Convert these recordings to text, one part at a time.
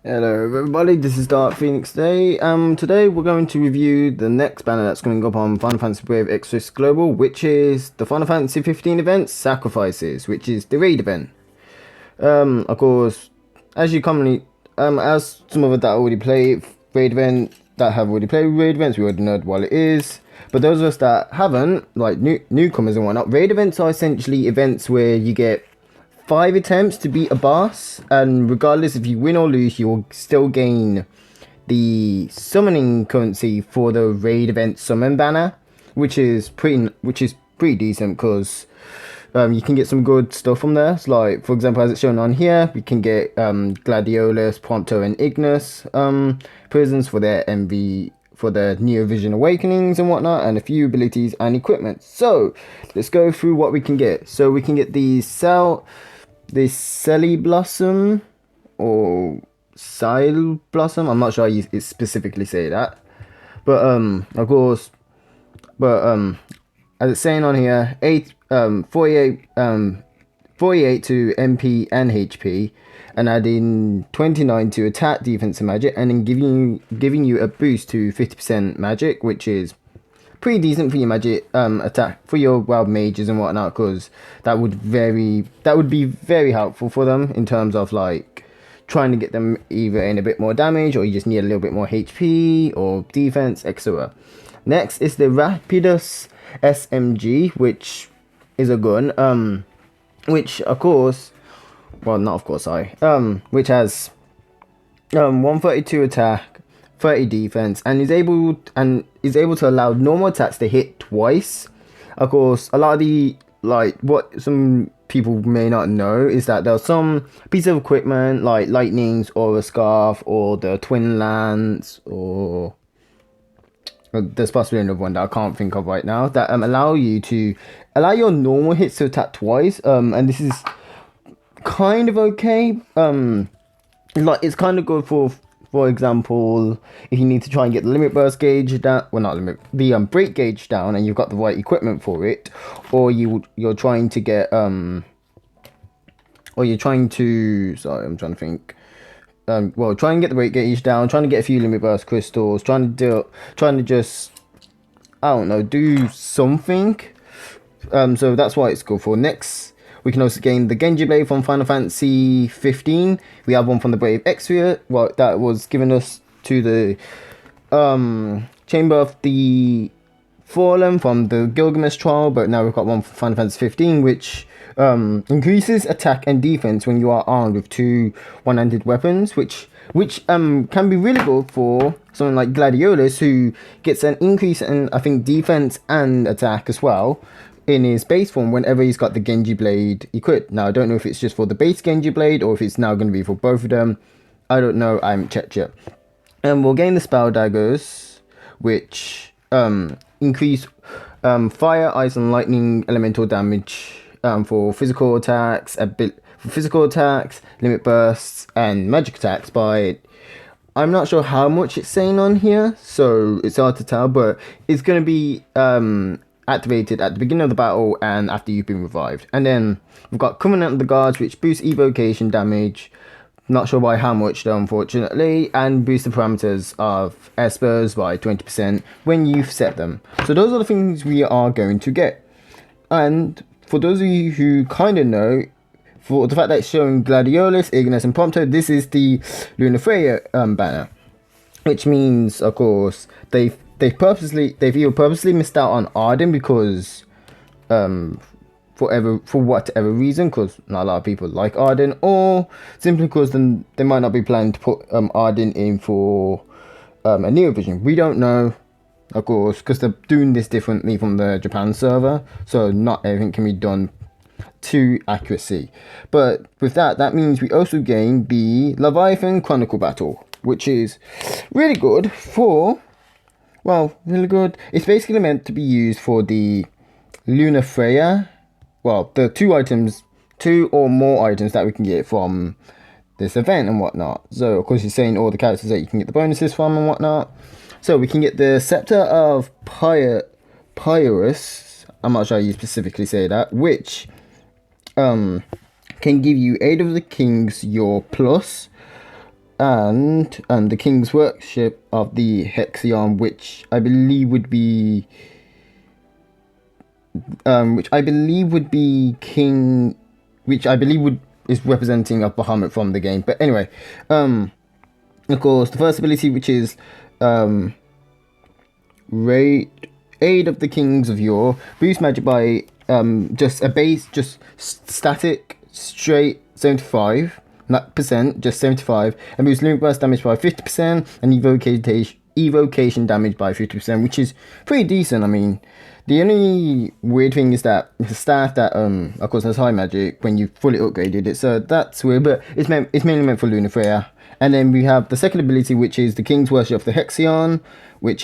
Hello everybody, this is Dark Phoenix Day. Today we're going to review the next banner that's coming up on Final Fantasy Brave Exodus Global, which is the Final Fantasy 15 event, Sacrifices, which is the raid event. Of course, as you commonly, as some of us that already play raid event, that have already played raid events, we already know what it is. But those of us that haven't, like newcomers and whatnot, raid events are essentially events where you get 5 attempts to beat a boss, and regardless if you win or lose, you will still gain the summoning currency for the raid event summon banner, which is pretty decent because you can get some good stuff from there. So like, for example, as it's shown on here, we can get Gladiolus, Prompto, and Ignis prisons for their MV for the Neo Vision Awakenings and whatnot, and a few abilities and equipment. So let's go through what we can get. So we can get the Celly Blossom or Sile Blossom. I'm not sure how you specifically say that, but of course, but as it's saying on here, 48 to MP and HP, and adding 29 to attack, defense, and magic, and then giving you a boost to 50% magic, which is pretty decent for your magic attack for your wild mages and whatnot, because that would be very helpful for them in terms of like trying to get them either in a bit more damage, or you just need a little bit more HP or defense, etc. Next is the Rapidus Smg, which is a gun, which of course, well, not of course, sorry, which has 132 attack, 30 defense, and is able to allow normal attacks to hit twice. Of course, a lot of the, like, what some people may not know is that there's some piece of equipment like lightnings or a scarf or the twin lance, or there's possibly another one that I can't think of right now, that allow your normal hits to attack twice, and this is kind of okay. Like, it's kind of good for example, if you need to try and get the limit burst gauge down, well, not limit, the break gauge down, and you've got the right equipment for it, or you're trying to get sorry, I'm trying to think. Well, try and get the break gauge down, trying to get a few limit burst crystals, trying to just, I don't know, do something. So that's why it's good for. Next, we can also gain the Genji Blade from Final Fantasy 15. We have one from the Brave Exodus. Well, that was given us to the Chamber of the Fallen from the Gilgamesh trial, but now we've got one from Final Fantasy 15, which increases attack and defense when you are armed with 2 one-handed weapons, which can be really good for someone like Gladiolus, who gets an increase in, I think, defense and attack as well in his base form whenever he's got the Genji Blade equipped. Now, I don't know if it's just for the base Genji Blade or if it's now going to be for both of them. I don't know, I haven't checked yet. And we'll gain the Spell Daggers, which increase fire, ice, and lightning elemental damage for physical attacks, limit bursts, and magic attacks by, I'm not sure how much it's saying on here, so it's hard to tell, but it's going to be activated at the beginning of the battle and after you've been revived. And then we've got Covenant of the Guards, which boosts evocation damage, not sure by how much though, unfortunately, and boost the parameters of espers by 20% when you've set them. So those are the things we are going to get. And for those of you who kind of know, for the fact that it's showing Gladiolus, Ignis, and Prompto, this is the Lunar Freya banner, which means, of course, they've either purposely missed out on Arden because for whatever reason, because not a lot of people like Arden, or simply because then they might not be planning to put Arden in for a Neo Vision. We don't know, of course, because they're doing this differently from the Japan server, so not everything can be done to accuracy. But with that means we also gain the Leviathan Chronicle battle, which is really good for, well, really good. It's basically meant to be used for the Lunar Freya. Well, the 2 or more items that we can get from this event and whatnot. So, of course, you're saying all the characters that you can get the bonuses from and whatnot. So, we can get the Scepter of Pyrrhus. I'm not sure how you specifically say that. Which can give you Aid of the Kings, your plus, and the King's Worship of the Hexion, which I believe would be King, which I believe is representing of Bahamut from the game. But anyway, of course, the first ability, which is Aid of the Kings of Yore, boost magic by just static straight 75 not percent, just 75, and boost limit burst damage by 50% and evocation damage by 50%, which is pretty decent. I mean, the only weird thing is that it's a staff that of course has high magic when you fully upgraded it, so that's weird, but it's mainly meant for Lunar Freya. And then we have the second ability, which is the King's Worship of the Hexion, which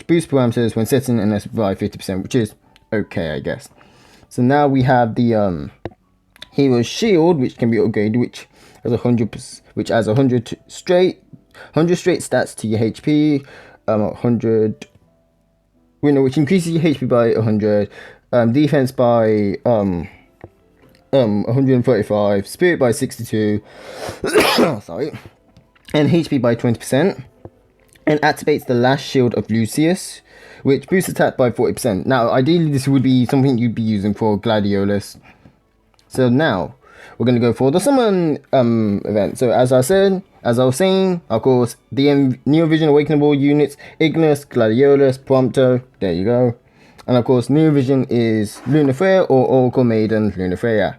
boosts parameters when setting an S by 50%, which is okay, I guess. So now we have the Hero's Shield, which can be upgraded, which has 100%, which adds 100 straight stats to your HP, 100. Which increases your HP by 100, defense by 135, spirit by 62, sorry, and HP by 20%, and activates the Last Shield of Lucius, which boosts attack by 40%. Now, ideally, this would be something you'd be using for Gladiolus. So now, we're going to go for the summon event. So as I was saying, of course, the Neo Vision Awakenable units, Ignis, Gladiolus, Prompto, there you go. And of course, Neo Vision is Lunar Freya or Oracle Maiden Lunar Freya.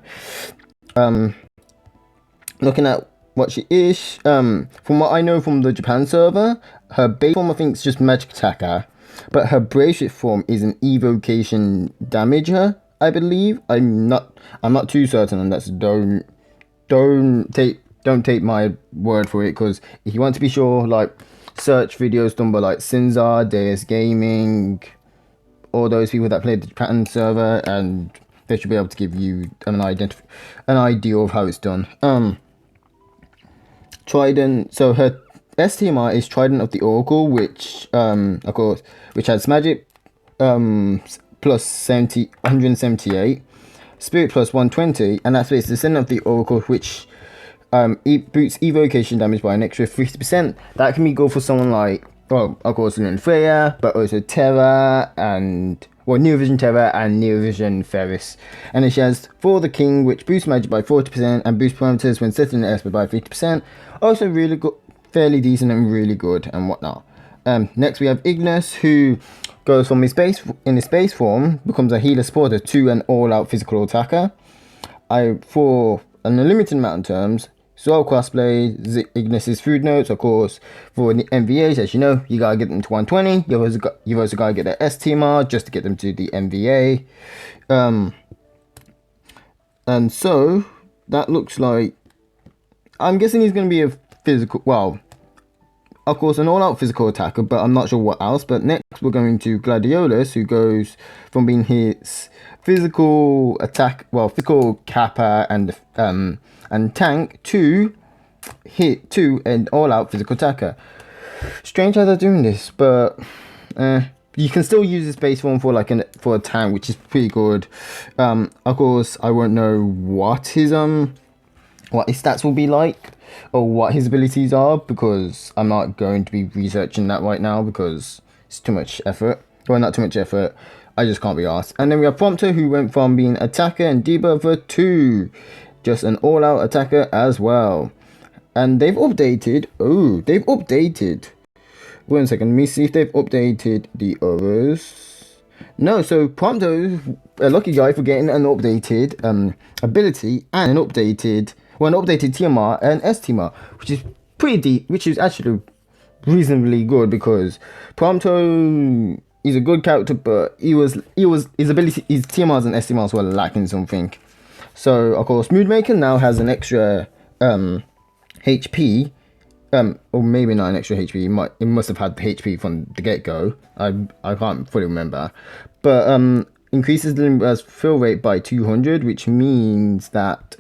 Looking at what she is, from what I know from the Japan server, her base form I think is just Magic Attacker, but her bracelet form is an Evocation Damager, I believe. I'm not too certain on that, so don't take my word for it, because if you want to be sure, like, search videos done by like Sinzar, Deus Gaming, all those people that play the Japan server, and they should be able to give you an idea of how it's done. Trident. So her STMR is Trident of the Oracle, which of course, which has magic plus 178, spirit plus 120, and that's the Descendant of the Oracle, which boosts evocation damage by an extra 50%. That can be good for someone like, well, of course, Lunar Freya, but also Terra and, well, Neo Vision Terra and Neo Vision Ferris. And then she has For the King, which boosts magic by 40% and boosts parameters when setting the SP by 50%. Also really good, fairly decent and really good and whatnot. Next we have Ignis, who goes from his base form, becomes a healer supporter to an all-out physical attacker. For an unlimited amount of terms, Soul Crossblade, Ignis's food notes, of course, for the MVAs, as you know, you gotta get them to 120. You've also gotta get their STMR just to get them to the MVA. And so that looks like, I'm guessing he's gonna be a physical, well, of course, an all-out physical attacker, but I'm not sure what else. But next, we're going to Gladiolus, who goes from being his physical attack, well, physical kappa and tank to an all-out physical attacker. Strange how they're doing this, but you can still use his base form for like for a tank, which is pretty good. Of course, I won't know what his stats will be like, or what his abilities are, because I'm not going to be researching that right now because it's too much effort. Well, not too much effort, I just can't be asked. And then we have Prompto, who went from being attacker and debuffer to just an all-out attacker as well. And they've updated, wait a second, let me see if they've updated the others. No, so Prompto's a lucky guy for getting an updated ability and an updated TMR and STMR, which is which is actually reasonably good, because Prompto is a good character, but his ability, his TMRs and STMRs were lacking something. So of course, Moodmaker now has an extra HP, or maybe not an extra HP. It must have had the HP from the get-go. I can't fully remember, but increases the fill rate by 200, which means that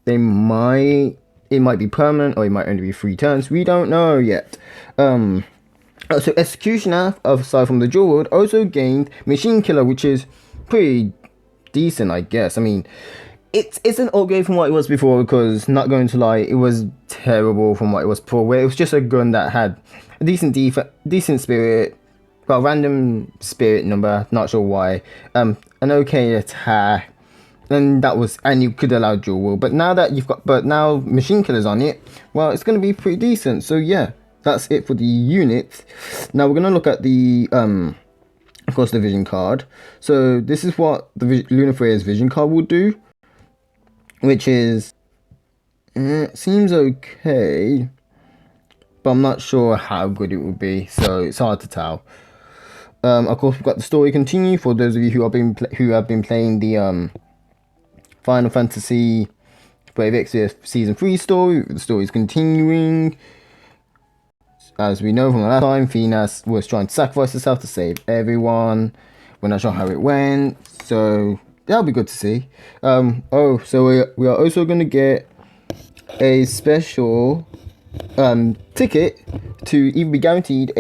it might be permanent, or it might only be 3 turns. We don't know yet. So Executioner, aside from the Jewel World, also gained Machine Killer, which is pretty decent, I guess. I mean, it's an upgrade from what it was before, because not going to lie, it was terrible from what it was before, where it was just a gun that had a decent spirit, well, random spirit number, not sure why, an okay attack, and you could allow dual wield. But now now machine killers on it, well, it's going to be pretty decent. So yeah, that's it for the unit. Now we're going to look at the of course, the vision card. So this is what the Lunar Freya's vision card will do, which is seems okay, but I'm not sure how good it will be, so it's hard to tell. Of course, we've got the story continue for those of you who have been playing the Final Fantasy Brave Exvius Season 3 story. The story is continuing. As we know from the last time, Finas was trying to sacrifice herself to save everyone. We're not sure how it went, so that'll be good to see. So we are also going to get a special ticket to even be guaranteed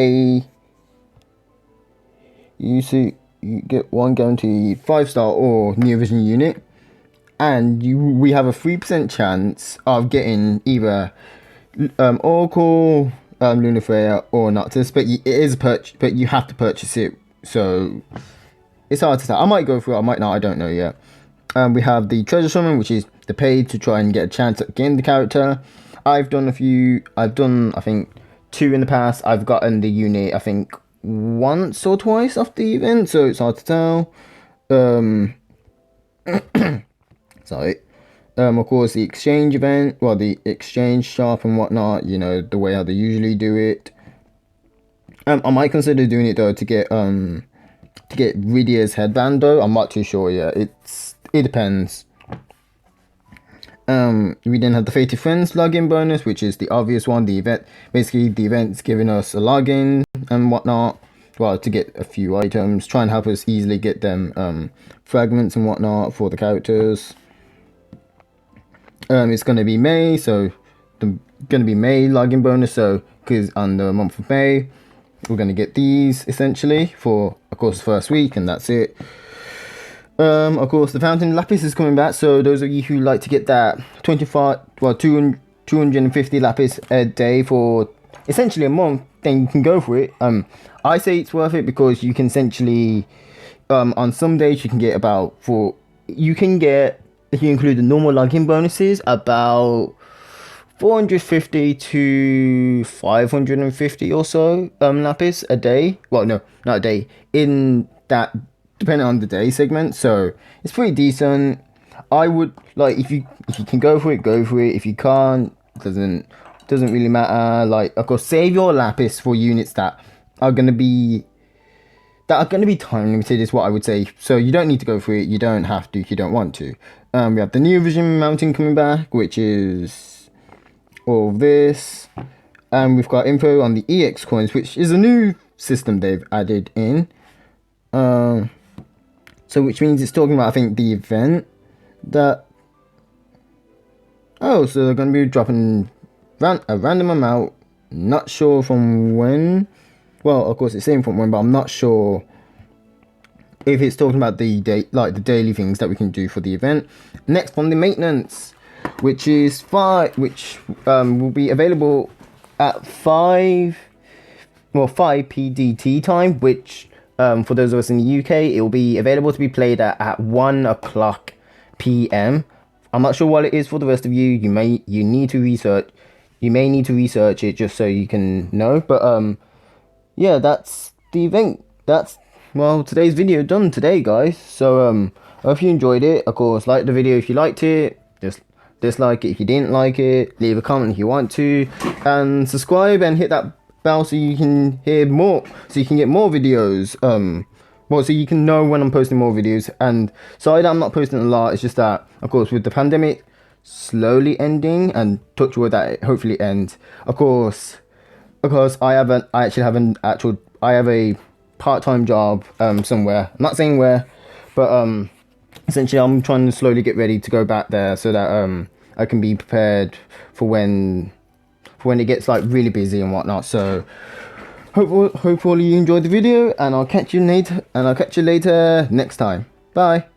you get one guaranteed 5-star or Neo Vision unit, and we have a 3% chance of getting either Oracle, Lunar Freya, or Noctis, but but you have to purchase it, so it's hard to tell. I might go through it, I might not, I don't know yet. We have the Treasure Summon, which is the paid to try and get a chance at getting the character. I've done I think 2 in the past. I've gotten the unit I think once or twice off the event, so it's hard to tell. Sorry. Of course, the exchange event, well, the exchange shop and whatnot, you know, the way how they usually do it. I might consider doing it though to get Rydia's headband though. I'm not too sure yet. It depends. We then have the Fated Friends login bonus, which is the obvious one. The event's giving us a login and whatnot. Well, to get a few items, try and help us easily get them fragments and whatnot for the characters. It's going to be May, so May login bonus. So because on the month of May, we're going to get these essentially for, of course, the first week, and that's it. Of course, the Fountain Lapis is coming back. So those of you who like to get that 250 Lapis a day for essentially a month, then you can go for it. I say it's worth it because you can essentially, on some days you can get if you include the normal login bonuses, about 450 to 550 or so Lapis a day. Well, no, not a day. In that, depending on the day segment. So it's pretty decent. I would like if you can go for it, go for it. If you can't, doesn't really matter. Like, of course, save your Lapis for units that are gonna be time limited, is what I would say. So you don't need to go for it. You don't have to if you don't want to. We have the Neo Vision mounting coming back, which is all this. And we've got info on the EX coins, which is a new system they've added in. So which means it's talking about, I think, the event that... Oh, so they're going to be dropping a random amount. Not sure from when. Well, of course, it's saying from when, but I'm not sure if it's talking about the daily things that we can do for the event. Next on the maintenance, which is will be available at 5 PDT time, which for those of us in the UK, it will be available to be played at 1 o'clock PM. I'm not sure what it is for the rest of you. You may need to research it just so you can know. But yeah, that's the event. That's, well, today's video done today, guys. So I hope you enjoyed it. Of course, like the video if you liked it. Just dislike it if you didn't like it. Leave a comment if you want to, and subscribe and hit that bell so you can hear more, so you can get more videos. So you can know when I'm posting more videos. And sorry that I'm not posting a lot. It's just that, of course, with the pandemic slowly ending, and touch wood that it hopefully ends. Of course, I have a part-time job somewhere. I'm not saying where, but essentially I'm trying to slowly get ready to go back there so that I can be prepared for when it gets like really busy and whatnot. So hopefully you enjoyed the video, and I'll catch you later next time. Bye.